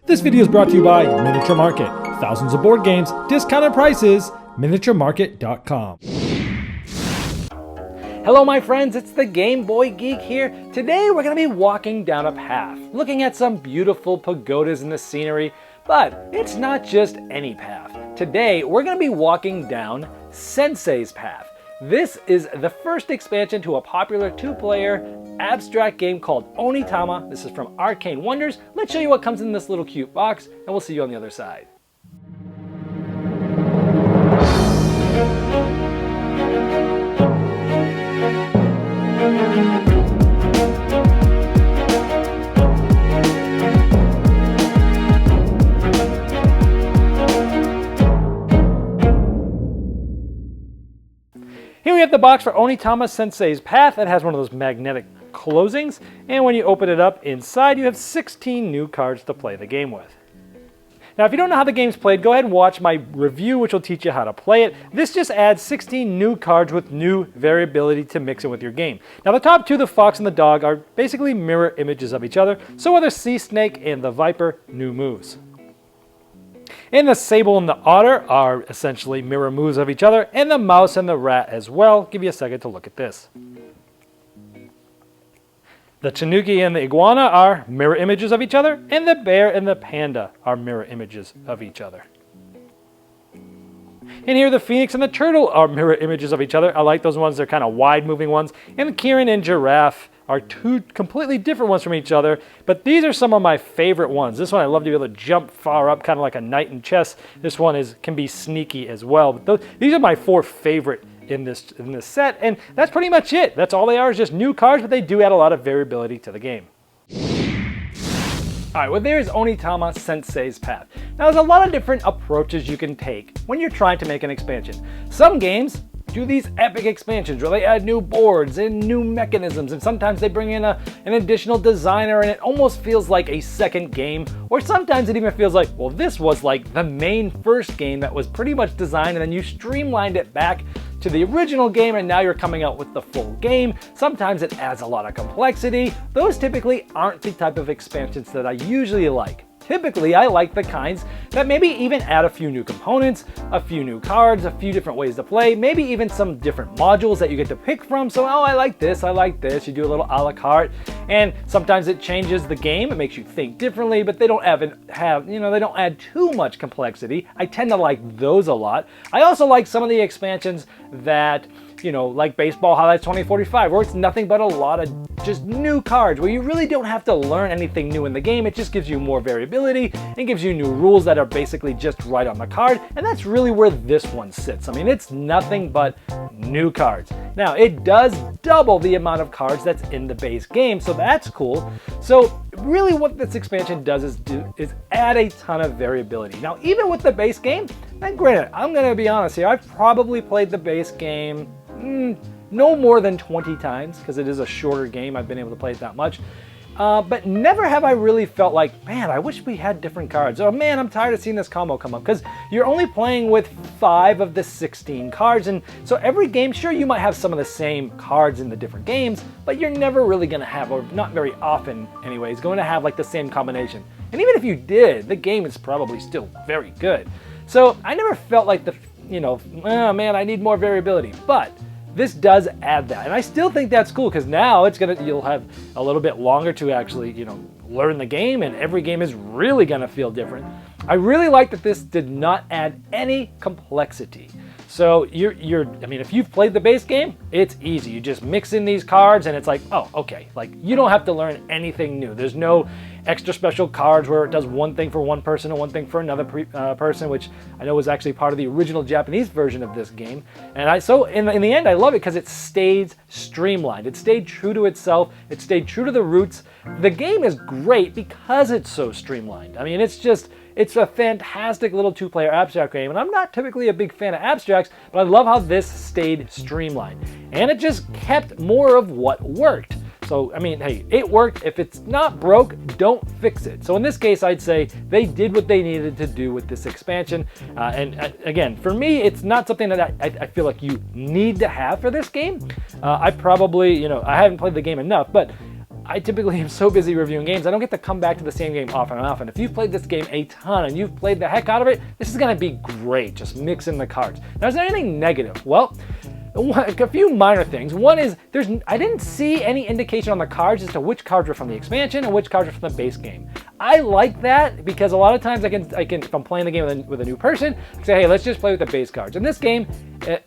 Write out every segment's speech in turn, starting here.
This video is brought to you by Miniature Market. Thousands of board games, discounted prices, miniaturemarket.com. Hello my friends, it's the Game Boy Geek here. Today we're going to be walking down a path, looking at some beautiful pagodas in the scenery, but it's not just any path. Today we're going to be walking down Sensei's path. This is the first expansion to a popular two-player abstract game called Onitama. This is from Arcane Wonders. Let's show you what comes in this little cute box, and we'll see you on the other side. Here we have the box for Onitama Sensei's Path. It has one of those magnetic closings, and when you open it up, inside you have 16 new cards to play the game with. Now, if you don't know how the game's played, go ahead and watch my review, which will teach you how to play it. This just adds 16 new cards with new variability to mix it with your game. Now, the top two, the fox and the dog, are basically mirror images of each other, so are the sea snake and the viper new moves. And the sable and the otter are essentially mirror moves of each other, and the mouse and the rat as well. Give you a second to look at this. The tanuki and the iguana are mirror images of each other, and the bear and the panda are mirror images of each other. And here the phoenix and the turtle are mirror images of each other. I like those ones, they're kind of wide moving ones. And the Kirin and giraffe are two completely different ones from each other, but these are some of my favorite ones. This one I love to be able to jump far up, kind of like a knight in chess. This one can be sneaky as well. But these are my four favorite in this set, and that's pretty much it. That's all they are, is just new cards, but they do add a lot of variability to the game. Alright, well there's Onitama Sensei's Path. Now there's a lot of different approaches you can take when you're trying to make an expansion. Some games do these epic expansions where they add new boards and new mechanisms, and sometimes they bring in an additional designer, and it almost feels like a second game, or sometimes it even feels like, well, this was like the main first game that was pretty much designed and then you streamlined it back to the original game and now you're coming out with the full game. Sometimes it adds a lot of complexity. Those typically aren't the type of expansions that I usually like. Typically, I like the kinds that maybe even add a few new components, a few new cards, a few different ways to play, maybe even some different modules that you get to pick from. So, oh, I like this, you do a little a la carte, and sometimes it changes the game, it makes you think differently, but they don't they don't add too much complexity. I tend to like those a lot. I also like some of the expansions that, like Baseball Highlights 2045, where it's nothing but a lot of just new cards, where you really don't have to learn anything new in the game. It just gives you more variability and gives you new rules that are basically just right on the card, and that's really where this one sits. I mean, it's nothing but new cards. Now, it does double the amount of cards that's in the base game, so that's cool. So really what this expansion does is add a ton of variability. Now, even with the base game, and granted, I'm going to be honest here, I've probably played the base game no more than 20 times, because it is a shorter game. I've been able to play it that much. But never have I really felt like, man, I wish we had different cards. Oh man, I'm tired of seeing this combo come up, because you're only playing with 5 of the 16 cards, and so every game, sure, you might have some of the same cards in the different games, but you're never really going to have, or not very often anyways, going to have like the same combination. And even if you did, the game is probably still very good. So I never felt like oh man, I need more variability, but this does add that, and I still think that's cool, because now you'll have a little bit longer to actually, learn the game, and every game is really gonna feel different. I really like that this did not add any complexity. So if you've played the base game, it's easy. You just mix in these cards and it's like, oh, okay. Like, you don't have to learn anything new. There's no extra special cards where it does one thing for one person and one thing for another person, which I know was actually part of the original Japanese version of this game. And so in the end, I love it because it stayed streamlined. It stayed true to itself. It stayed true to the roots. The game is great because it's so streamlined. I mean, it's a fantastic little two-player abstract game, and I'm not typically a big fan of abstracts, but I love how this stayed streamlined. And it just kept more of what worked. So, I mean, hey, it worked. If it's not broke, don't fix it. So in this case, I'd say they did what they needed to do with this expansion. Again, for me, it's not something that I feel like you need to have for this game. I probably, I haven't played the game enough, but I typically am so busy reviewing games, I don't get to come back to the same game often and often. If you've played this game a ton and you've played the heck out of it, this is going to be great. Just mix in the cards. Now, is there anything negative? Well, a few minor things. One is I didn't see any indication on the cards as to which cards were from the expansion and which cards were from the base game. I like that because a lot of times I can if I'm playing the game with a new person, I can say, hey, let's just play with the base cards. In this game,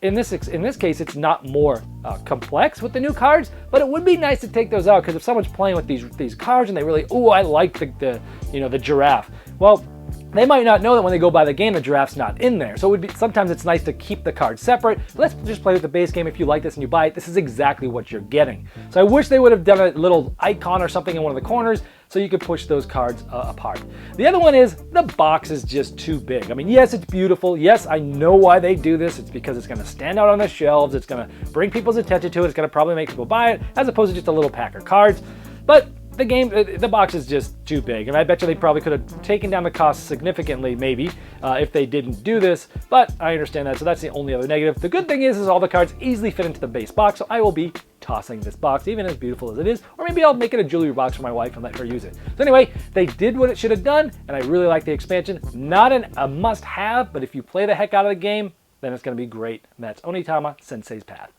in this case, it's not more complex with the new cards, but it would be nice to take those out because if someone's playing with these cards and they really, I like the giraffe. Well, they might not know that when they go buy the game, the giraffe's not in there. So sometimes it's nice to keep the cards separate. Let's just play with the base game. If you like this and you buy it, this is exactly what you're getting. So I wish they would have done a little icon or something in one of the corners so you could push those cards apart. The other one is the box is just too big. I mean, yes, it's beautiful. Yes, I know why they do this. It's because it's going to stand out on the shelves. It's going to bring people's attention to it. It's going to probably make people buy it as opposed to just a little pack of cards. But the box is just too big, and I bet you they probably could have taken down the cost significantly, maybe, if they didn't do this, but I understand that, so that's the only other negative. The good thing is all the cards easily fit into the base box, so I will be tossing this box, even as beautiful as it is, or maybe I'll make it a jewelry box for my wife and let her use it. So anyway, they did what it should have done, and I really like the expansion. Not a must-have, but if you play the heck out of the game, then it's going to be great. And that's Onitama Sensei's Path.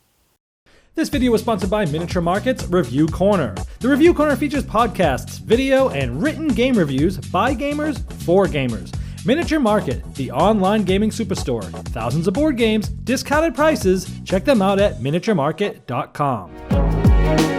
This video was sponsored by Miniature Market's Review Corner. The Review Corner features podcasts, video, and written game reviews by gamers for gamers. Miniature Market, the online gaming superstore. Thousands of board games, discounted prices. Check them out at miniaturemarket.com.